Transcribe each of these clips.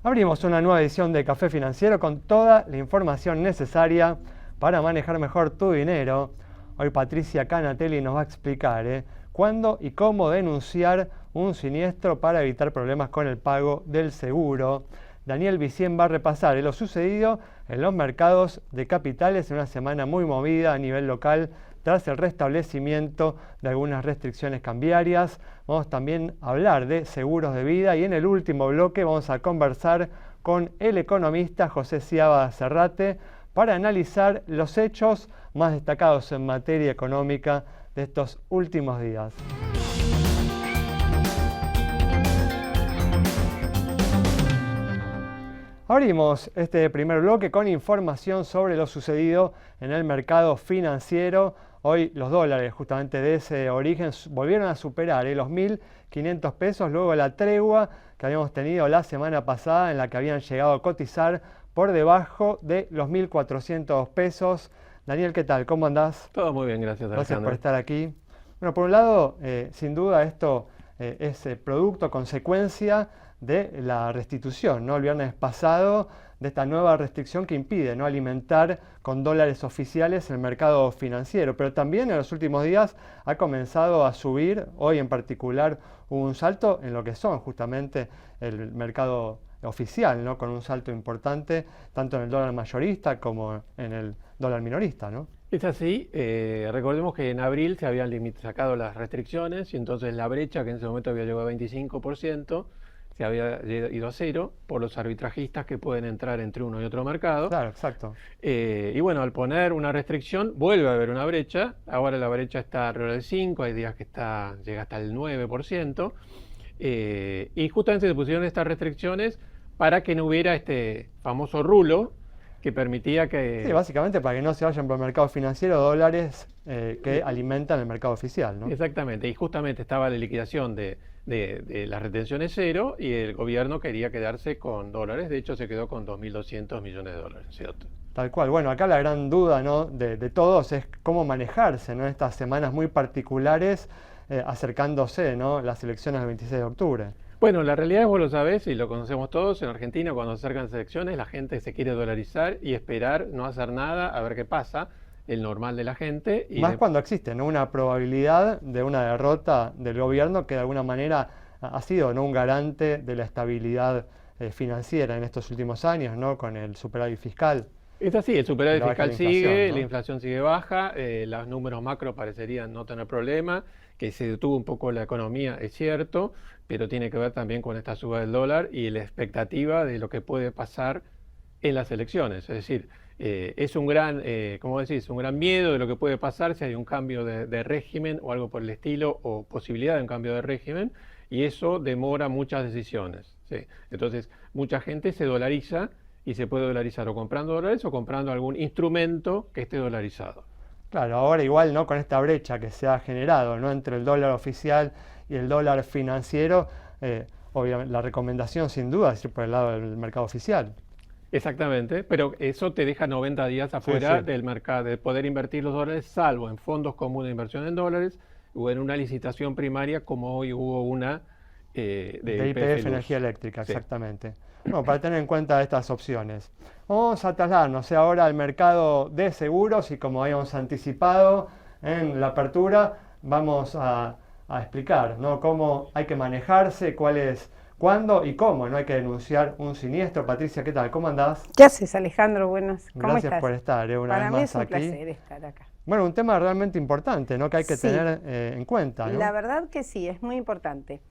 Abrimos una nueva edición de Café Financiero con toda la información necesaria para manejar mejor tu dinero. Hoy Patricia Canatelli nos va a explicar cuándo y cómo denunciar un siniestro para evitar problemas con el pago del seguro. Daniel Vicien va a repasar lo sucedido en los mercados de capitales en una semana muy movida a nivel local tras el restablecimiento de algunas restricciones cambiarias. Vamos también a hablar de seguros de vida y en el último bloque vamos a conversar con el economista José Ciaba Serrate para analizar los hechos más destacados en materia económica de estos últimos días. Abrimos este primer bloque con información sobre lo sucedido en el mercado financiero. Hoy los dólares, justamente de ese origen, volvieron a superar los 1.500 pesos luego de la tregua que habíamos tenido la semana pasada en la que habían llegado a cotizar por debajo de los 1.400 pesos. Daniel, ¿qué tal? ¿Cómo andás? Todo muy bien, gracias, Alejandro. Gracias por estar aquí. Bueno, por un lado, sin duda esto es producto, consecuencia de la restitución, ¿no? El viernes pasado, de esta nueva restricción que impide, ¿no?, alimentar con dólares oficiales el mercado financiero, pero también en los últimos días ha comenzado a subir, hoy en particular hubo un salto en lo que son justamente el mercado oficial, ¿no?, con un salto importante tanto en el dólar mayorista como en el dólar minorista, ¿no? Es así, recordemos que en abril se habían sacado las restricciones y entonces la brecha, que en ese momento había llegado a 25%, se había ido a cero por los arbitrajistas que pueden entrar entre uno y otro mercado. Claro, exacto. Y bueno, al poner una restricción, vuelve a haber una brecha. Ahora la brecha está alrededor del 5%, hay días que llega hasta el 9%. Y justamente se pusieron estas restricciones para que no hubiera este famoso rulo que permitía que... Sí, básicamente para que no se vayan por el mercado financiero dólares que alimentan el mercado oficial, ¿no? Exactamente, y justamente estaba la liquidación de las retenciones cero y el gobierno quería quedarse con dólares. De hecho se quedó con 2.200 millones de dólares, ¿cierto? Tal cual. Bueno, acá la gran duda, ¿no?, de todos es cómo manejarse, ¿no?, en estas semanas muy particulares acercándose, ¿no?, las elecciones del 26 de octubre. Bueno, la realidad es, vos lo sabés y lo conocemos todos, en Argentina cuando se acercan las elecciones la gente se quiere dolarizar y esperar, no hacer nada, a ver qué pasa, el normal de la gente. Y más cuando existe, ¿no?, una probabilidad de una derrota del gobierno que de alguna manera ha sido, ¿no?, un garante de la estabilidad financiera en estos últimos años, ¿no?, con el superávit fiscal. Es así, el superávit fiscal sigue, ¿no?, la inflación sigue baja, los números macro parecerían no tener problema, que se detuvo un poco la economía, es cierto, pero tiene que ver también con esta suba del dólar y la expectativa de lo que puede pasar en las elecciones. Es decir, es un gran, ¿cómo decís?, un gran miedo de lo que puede pasar si hay un cambio de régimen o algo por el estilo, o posibilidad de un cambio de régimen, y eso demora muchas decisiones, ¿sí? Entonces, mucha gente se dolariza y se puede dolarizar o comprando dólares o comprando algún instrumento que esté dolarizado. Claro, ahora igual, ¿no?, con esta brecha que se ha generado, ¿no?, entre el dólar oficial y el dólar financiero, obviamente la recomendación sin duda es ir por el lado del mercado oficial. Exactamente, pero eso te deja 90 días afuera del mercado, de poder invertir los dólares, salvo en fondos comunes de inversión en dólares o en una licitación primaria como hoy hubo una de YPF Energía Eléctrica, sí, exactamente. Bueno, para tener en cuenta estas opciones. Vamos a trasladarnos ahora al mercado de seguros y como habíamos anticipado en la apertura, vamos a explicar, ¿no?, cómo hay que manejarse, cuándo y cómo no hay que denunciar un siniestro. Patricia, ¿qué tal? ¿Cómo andás? ¿Qué haces, Alejandro? Buenas. ¿Cómo Gracias estás? por estar una Para vez mí más es un aquí. placer estar acá. Bueno, un tema realmente importante, ¿no?, que hay que Sí, tener en cuenta, ¿no? la verdad que sí, es muy importante.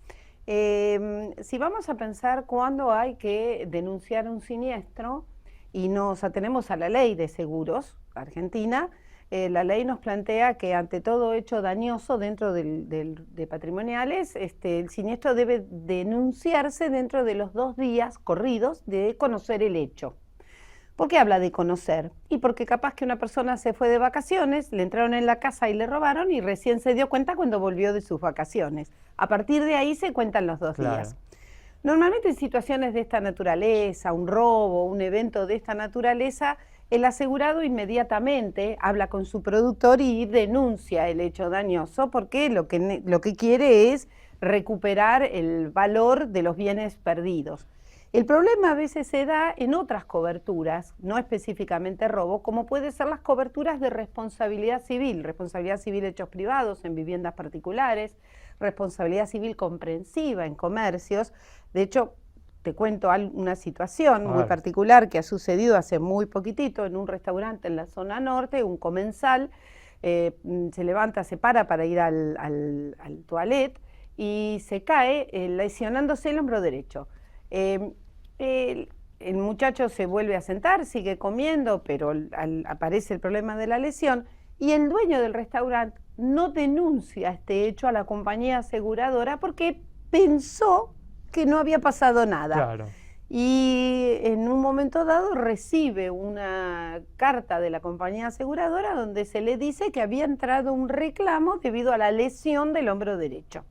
Si vamos a pensar cuándo hay que denunciar un siniestro y nos atenemos a la ley de seguros argentina, la ley nos plantea que ante todo hecho dañoso dentro de patrimoniales, el siniestro debe denunciarse dentro de los 2 días corridos de conocer el hecho. ¿Por qué habla de conocer? Y porque capaz que una persona se fue de vacaciones, le entraron en la casa y le robaron y recién se dio cuenta cuando volvió de sus vacaciones. A partir de ahí se cuentan los 2 días. Normalmente en situaciones de esta naturaleza, un robo, un evento de esta naturaleza, el asegurado inmediatamente habla con su productor y denuncia el hecho dañoso porque lo que quiere es recuperar el valor de los bienes perdidos. El problema a veces se da en otras coberturas, no específicamente robo, como puede ser las coberturas de responsabilidad civil de hechos privados en viviendas particulares, responsabilidad civil comprensiva en comercios. De hecho, te cuento una situación muy particular que ha sucedido hace muy poquitito en un restaurante en la zona norte. Un comensal se levanta, se para ir al toilet y se cae lesionándose el hombro derecho. El muchacho se vuelve a sentar, sigue comiendo, pero aparece el problema de la lesión y el dueño del restaurante no denuncia este hecho a la compañía aseguradora porque pensó que no había pasado nada. Claro. Y en un momento dado recibe una carta de la compañía aseguradora donde se le dice que había entrado un reclamo debido a la lesión del hombro derecho.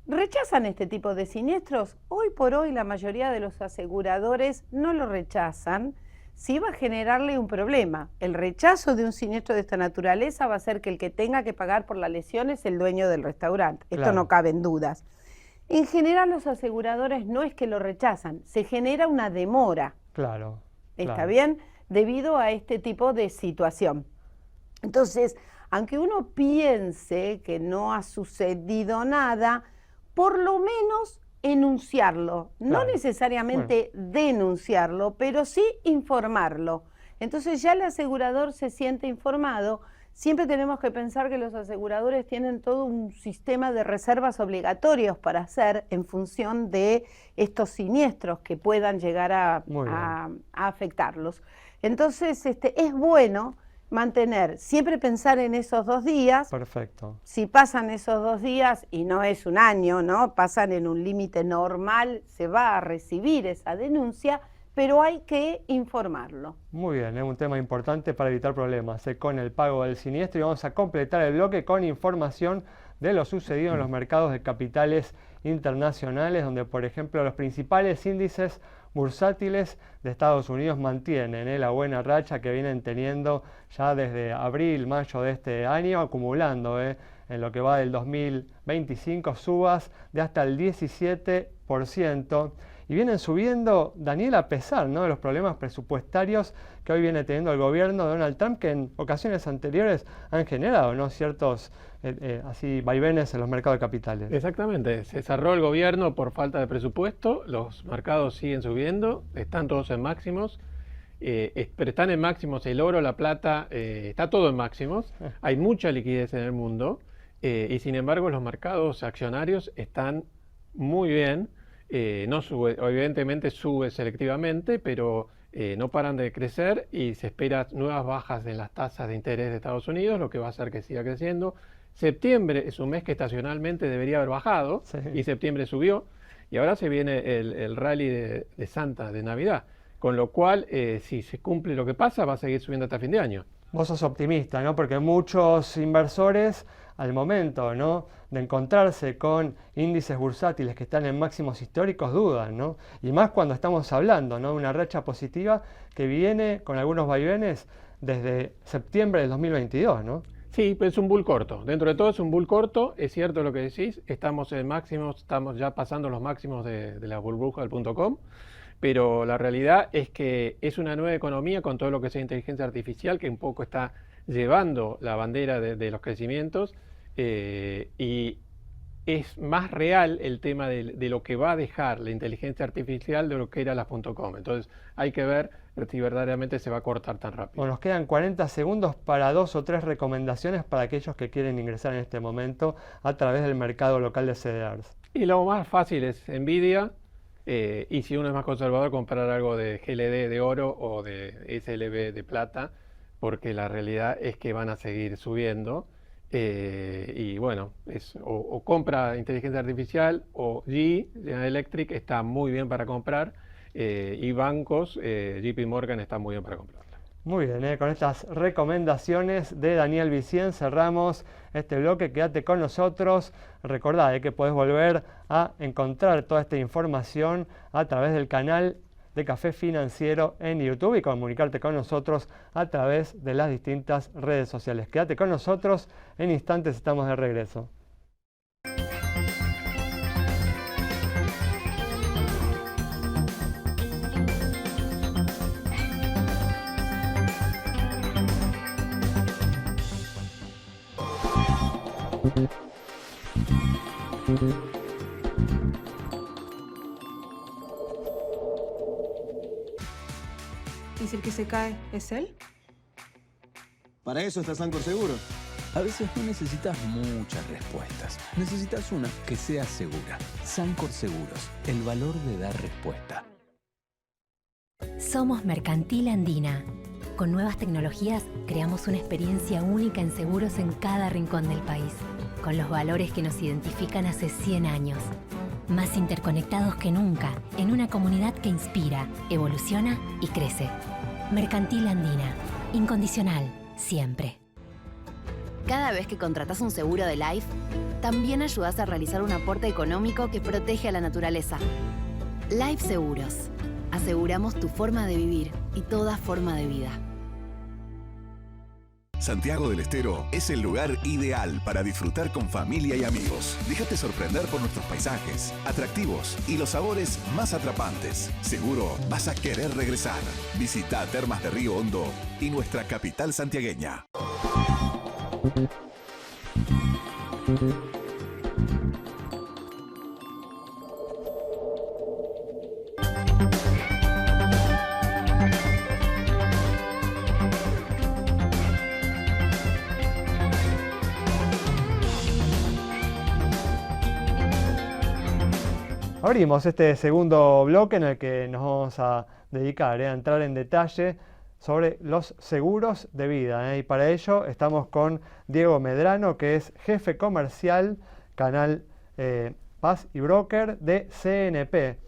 ¿Rechazan este tipo de siniestros? Hoy por hoy la mayoría de los aseguradores no lo rechazan. Sí va a generarle un problema. El rechazo de un siniestro de esta naturaleza va a ser que el que tenga que pagar por la lesión es el dueño del restaurante. Esto no cabe en dudas. En general los aseguradores no es que lo rechazan, se genera una demora. Claro. ¿Está bien? Debido a este tipo de situación. Entonces, aunque uno piense que no ha sucedido nada, por lo menos enunciarlo. No necesariamente denunciarlo, pero sí informarlo. Entonces ya el asegurador se siente informado. Siempre tenemos que pensar que los aseguradores tienen todo un sistema de reservas obligatorios para hacer en función de estos siniestros que puedan llegar a afectarlos. Entonces es bueno siempre pensar en esos 2 días. Perfecto. Si pasan esos 2 días, y no es un año, ¿no? Pasan en un límite normal, se va a recibir esa denuncia, pero hay que informarlo. Muy bien, es un tema importante para evitar problemas con el pago del siniestro, y vamos a completar el bloque con información de lo sucedido en los mercados de capitales internacionales, donde por ejemplo los principales índices bursátiles de Estados Unidos mantienen la buena racha que vienen teniendo ya desde abril, mayo de este año, acumulando en lo que va del 2025 subas de hasta el 17%. Y vienen subiendo, Daniel, a pesar de los problemas presupuestarios que hoy viene teniendo el gobierno de Donald Trump, que en ocasiones anteriores han generado ciertos vaivenes en los mercados de capitales. Exactamente, se cerró el gobierno por falta de presupuesto, los mercados siguen subiendo, están todos en máximos, pero están en máximos el oro, la plata, está todo en máximos, hay mucha liquidez en el mundo y sin embargo los mercados accionarios están muy bien. No sube, evidentemente sube selectivamente, pero no paran de crecer y se esperan nuevas bajas en las tasas de interés de Estados Unidos, lo que va a hacer que siga creciendo. Septiembre es un mes que estacionalmente debería haber bajado y septiembre subió, y ahora se viene el rally de Santa, de Navidad, con lo cual si se cumple lo que pasa va a seguir subiendo hasta fin de año. Vos sos optimista, ¿no? Porque muchos inversores al momento, ¿no?, de encontrarse con índices bursátiles que están en máximos históricos dudan, ¿no? Y más cuando estamos hablando, ¿no?, de una racha positiva que viene con algunos vaivenes desde septiembre del 2022, ¿no? Sí, pero es un bull corto. Dentro de todo es un bull corto, es cierto lo que decís, estamos en máximos, estamos ya pasando los máximos de la burbuja del .com, pero la realidad es que es una nueva economía con todo lo que es inteligencia artificial que un poco está llevando la bandera de los crecimientos y es más real el tema de lo que va a dejar la inteligencia artificial de lo que era las .com. Entonces hay que ver si verdaderamente se va a cortar tan rápido. Bueno, nos quedan 40 segundos para 2 o 3 recomendaciones para aquellos que quieren ingresar en este momento a través del mercado local de CDRs. Y lo más fácil es Nvidia, y si uno es más conservador, comprar algo de GLD de oro o de SLB de plata, porque la realidad es que van a seguir subiendo. Y bueno, o compra inteligencia artificial o General Electric está muy bien para comprar, y bancos, JP Morgan está muy bien para comprar. Muy bien, con estas recomendaciones de Daniel Vicien cerramos este bloque. Quédate con nosotros. Recordá que podés volver a encontrar toda esta información a través del canal de Café Financiero en YouTube y comunicarte con nosotros a través de las distintas redes sociales. Quédate con nosotros, en instantes estamos de regreso. ¿Y si el que se cae es él? Para eso está Sancor Seguro. A veces no necesitas muchas respuestas. Necesitas una que sea segura. Sancor Seguros, el valor de dar respuesta. Somos Mercantil Andina. Con nuevas tecnologías creamos una experiencia única en seguros en cada rincón del país. Con los valores que nos identifican hace 100 años. Más interconectados que nunca, en una comunidad que inspira, evoluciona y crece. Mercantil Andina. Incondicional, siempre. Cada vez que contratás un seguro de Life, también ayudás a realizar un aporte económico que protege a la naturaleza. Life Seguros. Aseguramos tu forma de vivir y toda forma de vida. Santiago del Estero es el lugar ideal para disfrutar con familia y amigos. Déjate sorprender por nuestros paisajes, atractivos y los sabores más atrapantes. Seguro vas a querer regresar. Visita Termas de Río Hondo y nuestra capital santiagueña. Abrimos este segundo bloque en el que nos vamos a dedicar a entrar en detalle sobre los seguros de vida. Y para ello estamos con Diego Medrano, que es jefe comercial, canal Paz y broker de CNP.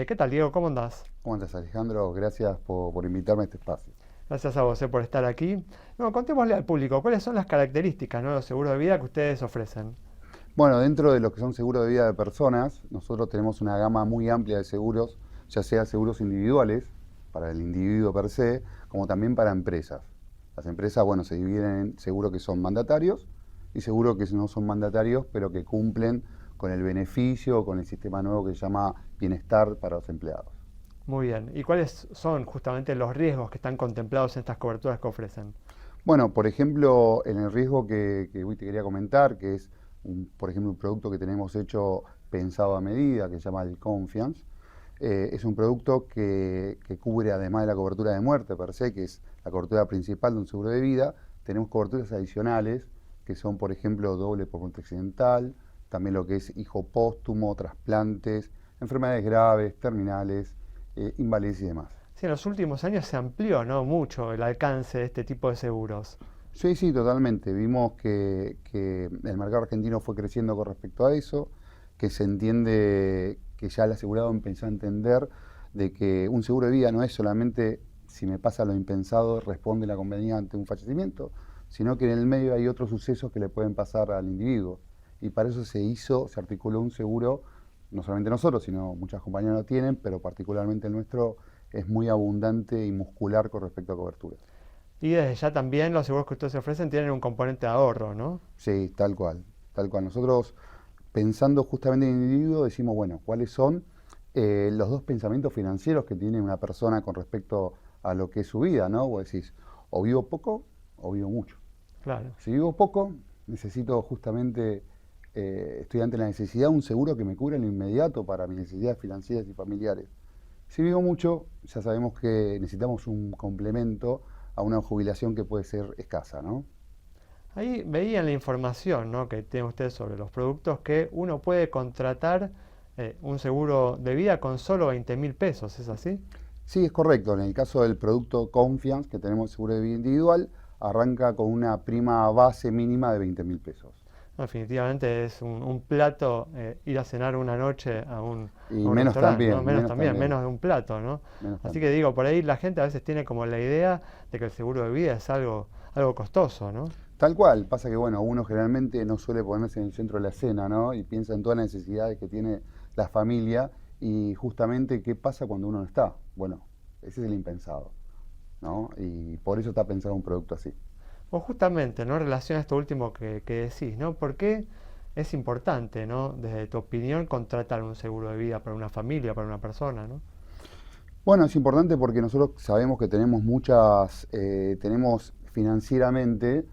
¿Qué tal, Diego? ¿Cómo andás? ¿Cómo andás, Alejandro? Gracias por invitarme a este espacio. Gracias a vos por estar aquí. Bueno, contémosle al público, ¿cuáles son las características, ¿no?, de los seguros de vida que ustedes ofrecen? Bueno, dentro de lo que son seguros de vida de personas, nosotros tenemos una gama muy amplia de seguros, ya sea seguros individuales, para el individuo per se, como también para empresas. Las empresas, bueno, se dividen en seguros que son mandatarios y seguros que no son mandatarios, pero que cumplen con el beneficio o con el sistema nuevo que se llama bienestar para los empleados. Muy bien. ¿Y cuáles son justamente los riesgos que están contemplados en estas coberturas que ofrecen? Bueno, por ejemplo, en el riesgo que hoy te quería comentar, que es, por ejemplo, un producto que tenemos hecho pensado a medida, que se llama el Confiance. Es un producto que cubre, además de la cobertura de muerte per se, que es la cobertura principal de un seguro de vida, tenemos coberturas adicionales, que son, por ejemplo, doble por muerte accidental, también lo que es hijo póstumo, trasplantes, enfermedades graves, terminales, invalidez y demás. Sí, en los últimos años se amplió, ¿no?, mucho el alcance de este tipo de seguros. Sí, totalmente. Vimos que el mercado argentino fue creciendo con respecto a eso, que se entiende, que ya el asegurado empezó a entender de que un seguro de vida no es solamente si me pasa lo impensado, responde la compañía ante un fallecimiento, sino que en el medio hay otros sucesos que le pueden pasar al individuo. Y para eso se articuló un seguro, no solamente nosotros, sino muchas compañías lo tienen, pero particularmente el nuestro es muy abundante y muscular con respecto a cobertura. Y desde ya también los seguros que ustedes ofrecen tienen un componente de ahorro, ¿no? Sí, tal cual. Nosotros, pensando justamente en el individuo, decimos, bueno, ¿cuáles son los dos pensamientos financieros que tiene una persona con respecto a lo que es su vida, ¿no? Vos decís, o vivo poco o vivo mucho. Claro. Si vivo poco, necesito justamente, estoy ante la necesidad de un seguro que me cubra en lo inmediato para mis necesidades financieras y familiares. Si vivo mucho, ya sabemos que necesitamos un complemento a una jubilación que puede ser escasa, ¿no? Ahí veían la información, ¿no?, que tiene usted sobre los productos, que uno puede contratar un seguro de vida con solo 20.000 pesos, ¿es así? Sí, es correcto. En el caso del producto Confiance, que tenemos seguro de vida individual, arranca con una prima base mínima de 20.000 pesos. Definitivamente es un plato, ir a cenar una noche a un menos restaurante, también, ¿no? Menos de un plato, ¿no? Así que digo, por ahí la gente a veces tiene como la idea de que el seguro de vida es algo costoso, ¿no? Tal cual, pasa que bueno, uno generalmente no suele ponerse en el centro de la escena, ¿no? Y piensa en todas las necesidades que tiene la familia y justamente qué pasa cuando uno no está. Bueno, ese es el impensado, ¿no? Y por eso está pensado un producto así. O justamente, ¿no?, en relación a esto último que decís, ¿no? ¿Por qué es importante, ¿no?, desde tu opinión, contratar un seguro de vida para una familia, para una persona, ¿no? Bueno, es importante porque nosotros sabemos que tenemos tenemos financieramente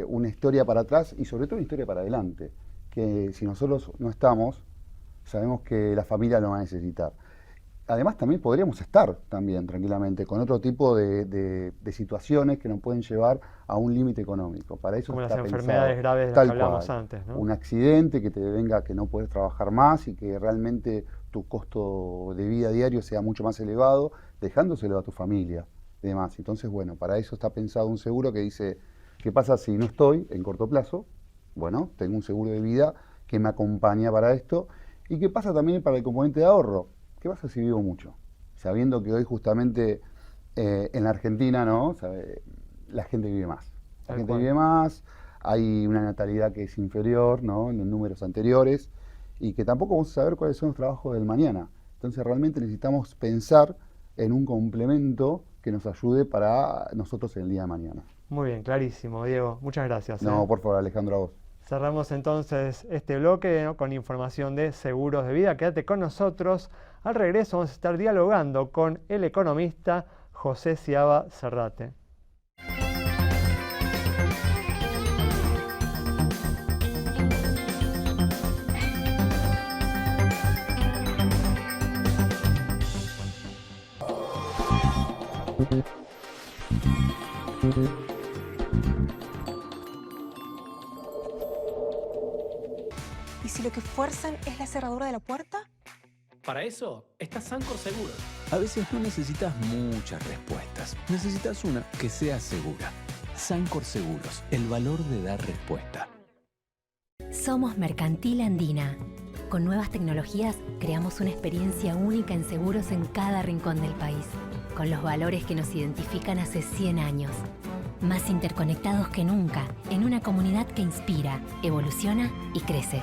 una historia para atrás y sobre todo una historia para adelante, que si nosotros no estamos, sabemos que la familia lo va a necesitar. Además también podríamos estar también tranquilamente con otro tipo de situaciones que nos pueden llevar a un límite económico. Para eso como está las enfermedades pensado, graves de las tal que hablamos cual. antes, ¿no? Un accidente que te venga que no puedes trabajar más y que realmente tu costo de vida diario sea mucho más elevado, dejándoselo a tu familia y demás. Entonces, bueno, para eso está pensado un seguro que dice, ¿qué pasa si no estoy en corto plazo? Bueno, tengo un seguro de vida que me acompaña para esto. ¿Y qué pasa también para el componente de ahorro? ¿Qué pasa si vivo mucho? Sabiendo que hoy justamente en la Argentina, ¿no? La gente vive más. La gente vive más, hay una natalidad que es inferior, ¿no? En los números anteriores, y que tampoco vamos a saber cuáles son los trabajos del mañana. Entonces realmente necesitamos pensar en un complemento que nos ayude para nosotros en el día de mañana. Muy bien, clarísimo, Diego. Muchas gracias. No, por favor, Alejandro, a vos. Cerramos entonces este bloque, ¿no?, con información de seguros de vida. Quédate con nosotros. Al regreso vamos a estar dialogando con el economista José Ciaba Serrate. ¿Y si lo que fuerzan es la cerradura de la puerta? Para eso está Sancor Seguros. A veces no necesitas muchas respuestas. Necesitas una que sea segura. Sancor Seguros, el valor de dar respuesta. Somos Mercantil Andina. Con nuevas tecnologías creamos una experiencia única en seguros en cada rincón del país, con los valores que nos identifican hace 100 años. Más interconectados que nunca, en una comunidad que inspira, evoluciona y crece.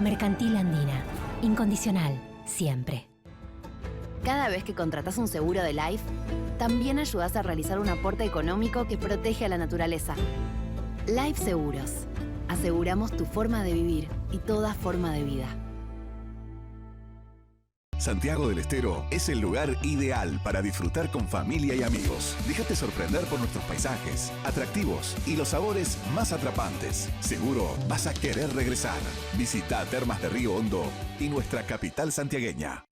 Mercantil Andina. Incondicional, siempre. Cada vez que contratas un seguro de Life, también ayudas a realizar un aporte económico que protege a la naturaleza. Life Seguros. Aseguramos tu forma de vivir y toda forma de vida. Santiago del Estero es el lugar ideal para disfrutar con familia y amigos. Déjate sorprender por nuestros paisajes, atractivos y los sabores más atrapantes. Seguro vas a querer regresar. Visita Termas de Río Hondo y nuestra capital santiagueña.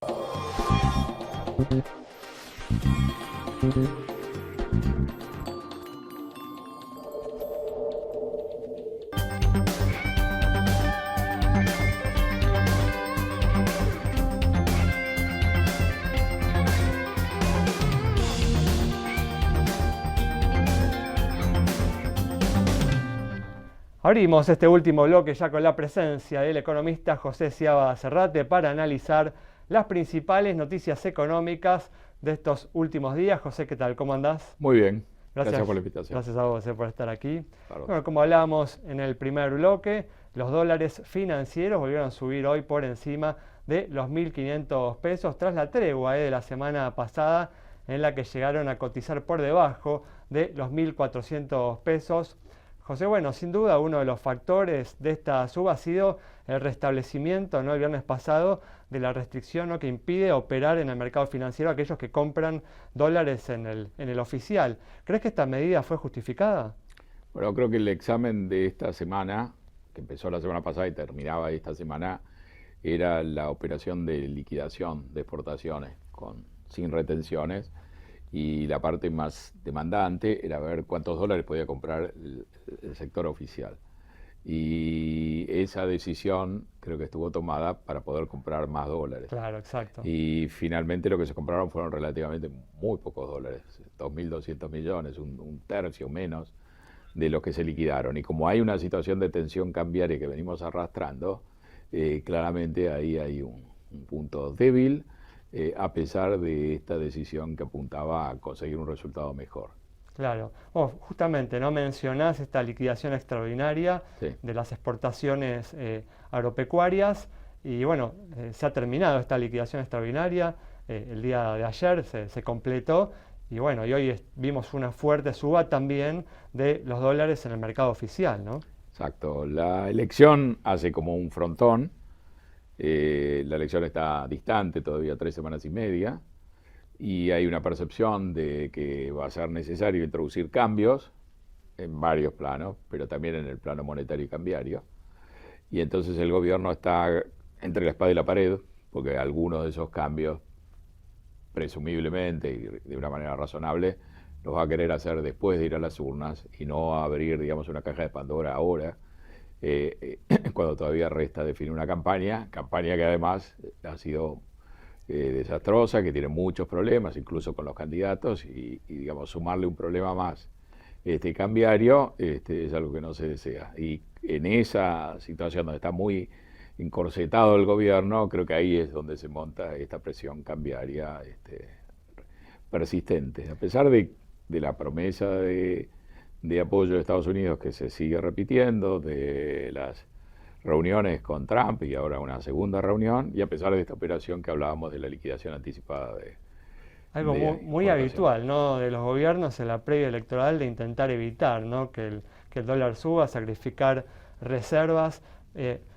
Abrimos este último bloque ya con la presencia del economista José Ciaba Serrate para analizar las principales noticias económicas de estos últimos días. José, ¿qué tal? ¿Cómo andás? Muy bien. Gracias por la invitación. Gracias a vos por estar aquí. Claro. Bueno, como hablábamos en el primer bloque, los dólares financieros volvieron a subir hoy por encima de los 1.500 pesos tras la tregua de la semana pasada en la que llegaron a cotizar por debajo de los 1.400 pesos. José, bueno, sin duda uno de los factores de esta suba ha sido el restablecimiento, ¿no?, el viernes pasado, de la restricción, ¿no?, que impide operar en el mercado financiero a aquellos que compran dólares en el oficial. ¿Crees que esta medida fue justificada? Bueno, creo que el examen de esta semana, que empezó la semana pasada y terminaba esta semana, era la operación de liquidación de exportaciones sin retenciones. Y la parte más demandante era ver cuántos dólares podía comprar el sector oficial. Y esa decisión creo que estuvo tomada para poder comprar más dólares. Claro, exacto. Y finalmente lo que se compraron fueron relativamente muy pocos dólares, 2.200 millones, un tercio menos de los que se liquidaron. Y como hay una situación de tensión cambiaria que venimos arrastrando, claramente ahí hay un punto débil, a pesar de esta decisión que apuntaba a conseguir un resultado mejor. Claro. Bueno, justamente, ¿no?, mencionás esta liquidación extraordinaria de las exportaciones agropecuarias y bueno, se ha terminado esta liquidación extraordinaria, el día de ayer se completó y bueno, y hoy vimos una fuerte suba también de los dólares en el mercado oficial, ¿no? Exacto. La elección hace como un frontón. La elección está distante, todavía 3 semanas y media, y hay una percepción de que va a ser necesario introducir cambios en varios planos, pero también en el plano monetario y cambiario. Y entonces el gobierno está entre la espada y la pared, porque algunos de esos cambios, presumiblemente y de una manera razonable, los va a querer hacer después de ir a las urnas y no abrir, digamos, una caja de Pandora ahora, cuando todavía resta definir una campaña que además ha sido desastrosa, que tiene muchos problemas, incluso con los candidatos, y digamos, sumarle un problema más cambiario es algo que no se desea. Y en esa situación donde está muy encorsetado el gobierno, creo que ahí es donde se monta esta presión cambiaria persistente. A pesar de la promesa de apoyo de Estados Unidos que se sigue repitiendo, de las reuniones con Trump y ahora una segunda reunión, y a pesar de esta operación que hablábamos de la liquidación anticipada de algo muy habitual, ¿no?, de los gobiernos en la previa electoral, de intentar evitar, ¿no?, que el dólar suba, sacrificar reservas.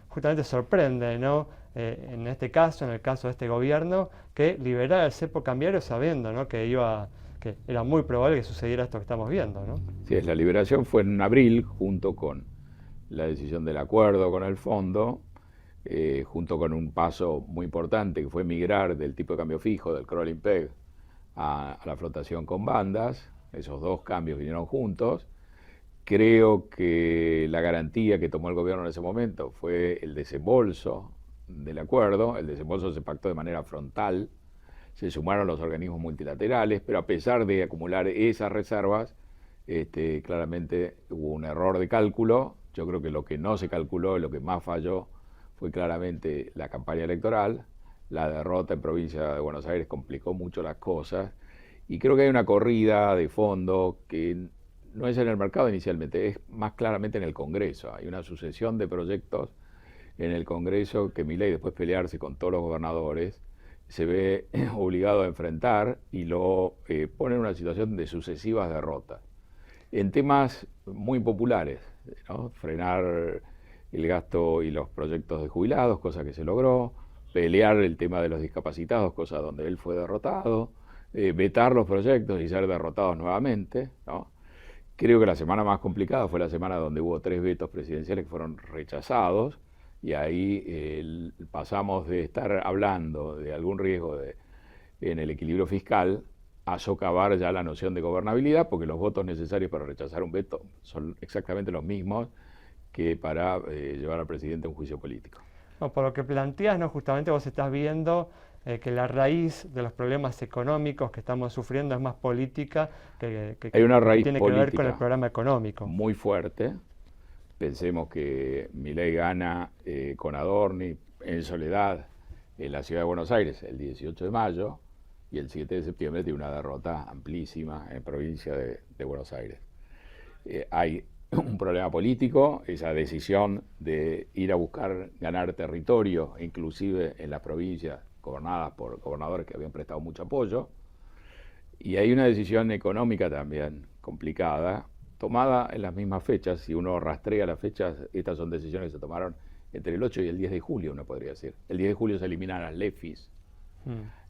Justamente sorprende, ¿no?, en este caso, en el caso de este gobierno, que liberara el cepo cambiario sabiendo, ¿no?, que era muy probable que sucediera esto que estamos viendo, ¿no? Sí, la liberación fue en abril, junto con la decisión del acuerdo con el fondo, junto con un paso muy importante que fue migrar del tipo de cambio fijo, del crawling peg, a la flotación con bandas. Esos dos cambios vinieron juntos. Creo que la garantía que tomó el gobierno en ese momento fue el desembolso del acuerdo. El desembolso se pactó de manera frontal, se sumaron los organismos multilaterales, pero a pesar de acumular esas reservas, claramente hubo un error de cálculo. Yo creo que lo que no se calculó, lo que más falló, fue claramente la campaña electoral. La derrota en provincia de Buenos Aires complicó mucho las cosas, y creo que hay una corrida de fondo que no es en el mercado inicialmente, es más claramente en el Congreso. Hay una sucesión de proyectos en el Congreso que Milei, después de pelearse con todos los gobernadores, se ve obligado a enfrentar y lo pone en una situación de sucesivas derrotas. En temas muy populares, ¿no? Frenar el gasto y los proyectos de jubilados, cosa que se logró, pelear el tema de los discapacitados, cosa donde él fue derrotado, vetar los proyectos y ser derrotados nuevamente, ¿no? Creo que la semana más complicada fue la semana donde hubo 3 vetos presidenciales que fueron rechazados, y ahí pasamos de estar hablando de algún riesgo en el equilibrio fiscal a socavar ya la noción de gobernabilidad, porque los votos necesarios para rechazar un veto son exactamente los mismos que para llevar al presidente a un juicio político. No, por lo que planteas, ¿no?, justamente vos estás viendo que la raíz de los problemas económicos que estamos sufriendo es más política que hay una raíz tiene que ver con el programa económico. Muy fuerte. Pensemos que Milei gana con Adorni en soledad en la ciudad de Buenos Aires el 18 de mayo, y el 7 de septiembre tiene una derrota amplísima en provincia de Buenos Aires. Hay un problema político, esa decisión de ir a buscar ganar territorio, inclusive en las provincias gobernadas por gobernadores que habían prestado mucho apoyo, y hay una decisión económica también complicada, tomada en las mismas fechas. Si uno rastrea las fechas, estas son decisiones que se tomaron entre el 8 y el 10 de julio, uno podría decir. El 10 de julio se eliminan las LEFIs,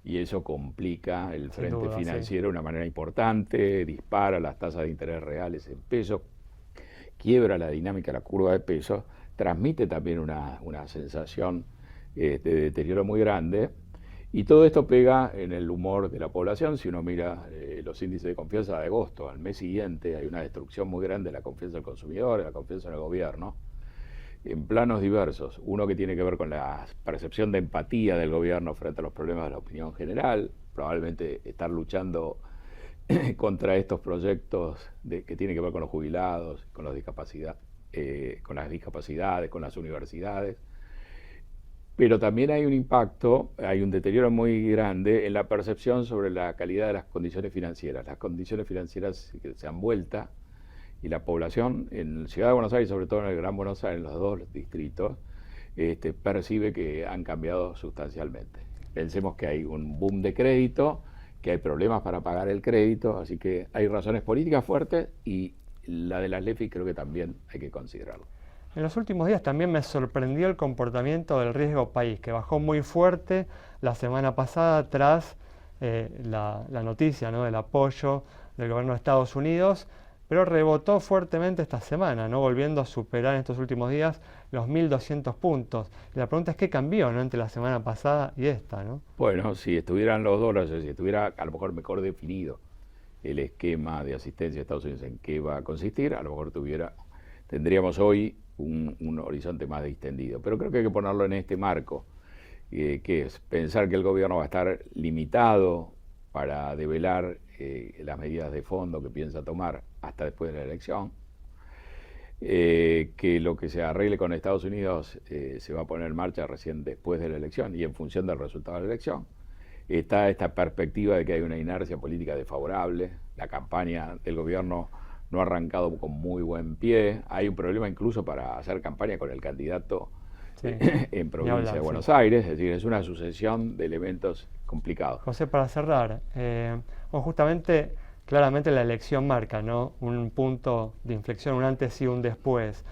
y eso complica el frente financiero de una manera importante, dispara las tasas de interés reales en pesos, quiebra la dinámica de la curva de pesos, transmite también una sensación de deterioro muy grande, y todo esto pega en el humor de la población. Si uno mira los índices de confianza de agosto, al mes siguiente hay una destrucción muy grande de la confianza del consumidor, de la confianza en el gobierno, en planos diversos. Uno que tiene que ver con la percepción de empatía del gobierno frente a los problemas de la opinión general, probablemente estar luchando contra estos proyectos que tienen que ver con los jubilados, con las discapacidades, con las universidades. Pero también hay un impacto, hay un deterioro muy grande en la percepción sobre la calidad de las condiciones financieras. Las condiciones financieras se han vuelto, y la población en Ciudad de Buenos Aires, sobre todo en el Gran Buenos Aires, en los 2 distritos, percibe que han cambiado sustancialmente. Pensemos que hay un boom de crédito, que hay problemas para pagar el crédito, así que hay razones políticas fuertes, y la de las LEFI creo que también hay que considerarlo. En los últimos días también me sorprendió el comportamiento del riesgo país, que bajó muy fuerte la semana pasada tras la noticia, ¿no?, del apoyo del gobierno de Estados Unidos, pero rebotó fuertemente esta semana, ¿no? Volviendo a superar en estos últimos días los 1.200 puntos. Y la pregunta es qué cambió, ¿no? Entre la semana pasada y esta, ¿no? Bueno, si estuvieran los dólares, si estuviera a lo mejor mejor definido el esquema de asistencia de Estados Unidos en qué va a consistir, a lo mejor tendríamos hoy un horizonte más distendido. Pero creo que hay que ponerlo en este marco, que es pensar que el gobierno va a estar limitado para develar las medidas de fondo que piensa tomar hasta después de la elección, que lo que se arregle con Estados Unidos se va a poner en marcha recién después de la elección y en función del resultado de la elección. Está esta perspectiva de que hay una inercia política desfavorable, la campaña del gobierno no ha arrancado con muy buen pie, hay un problema incluso para hacer campaña con el candidato en provincia de Buenos Aires, es decir, es una sucesión de elementos complicados. José, para cerrar, justamente, claramente la elección marca, ¿no? Un punto de inflexión, un antes y un después.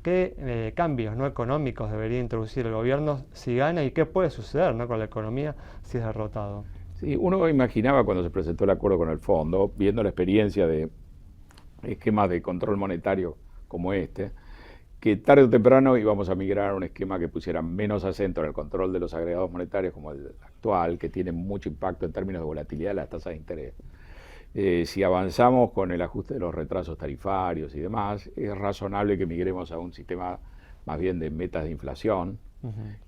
¿Qué cambios, ¿no?, económicos debería introducir el gobierno si gana y qué puede suceder, ¿no?, con la economía si es derrotado? Sí, uno imaginaba cuando se presentó el acuerdo con el fondo, viendo la experiencia de esquemas de control monetario como este, que tarde o temprano íbamos a migrar a un esquema que pusiera menos acento en el control de los agregados monetarios como el actual, que tiene mucho impacto en términos de volatilidad de las tasas de interés. Si avanzamos con el ajuste de los retrasos tarifarios y demás, es razonable que migremos a un sistema más bien de metas de inflación,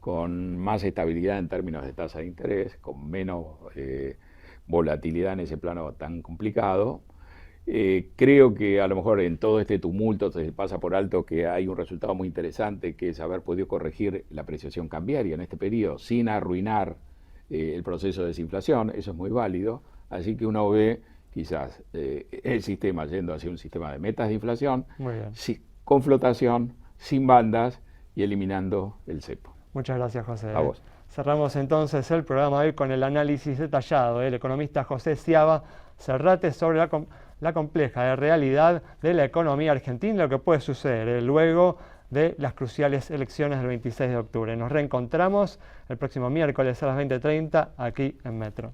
con más estabilidad en términos de tasa de interés, con menos volatilidad en ese plano tan complicado. Creo que a lo mejor en todo este tumulto se pasa por alto que hay un resultado muy interesante, que es haber podido corregir la apreciación cambiaria en este periodo sin arruinar el proceso de desinflación. Eso es muy válido, así que uno ve quizás el sistema yendo hacia un sistema de metas de inflación, con flotación, sin bandas y eliminando el cepo. Muchas gracias, José. A vos. Cerramos entonces el programa hoy con el análisis detallado del economista José Sciaba Serrate sobre la compleja realidad de la economía argentina, lo que puede suceder luego de las cruciales elecciones del 26 de octubre. Nos reencontramos el próximo miércoles a las 20:30 aquí en Metro.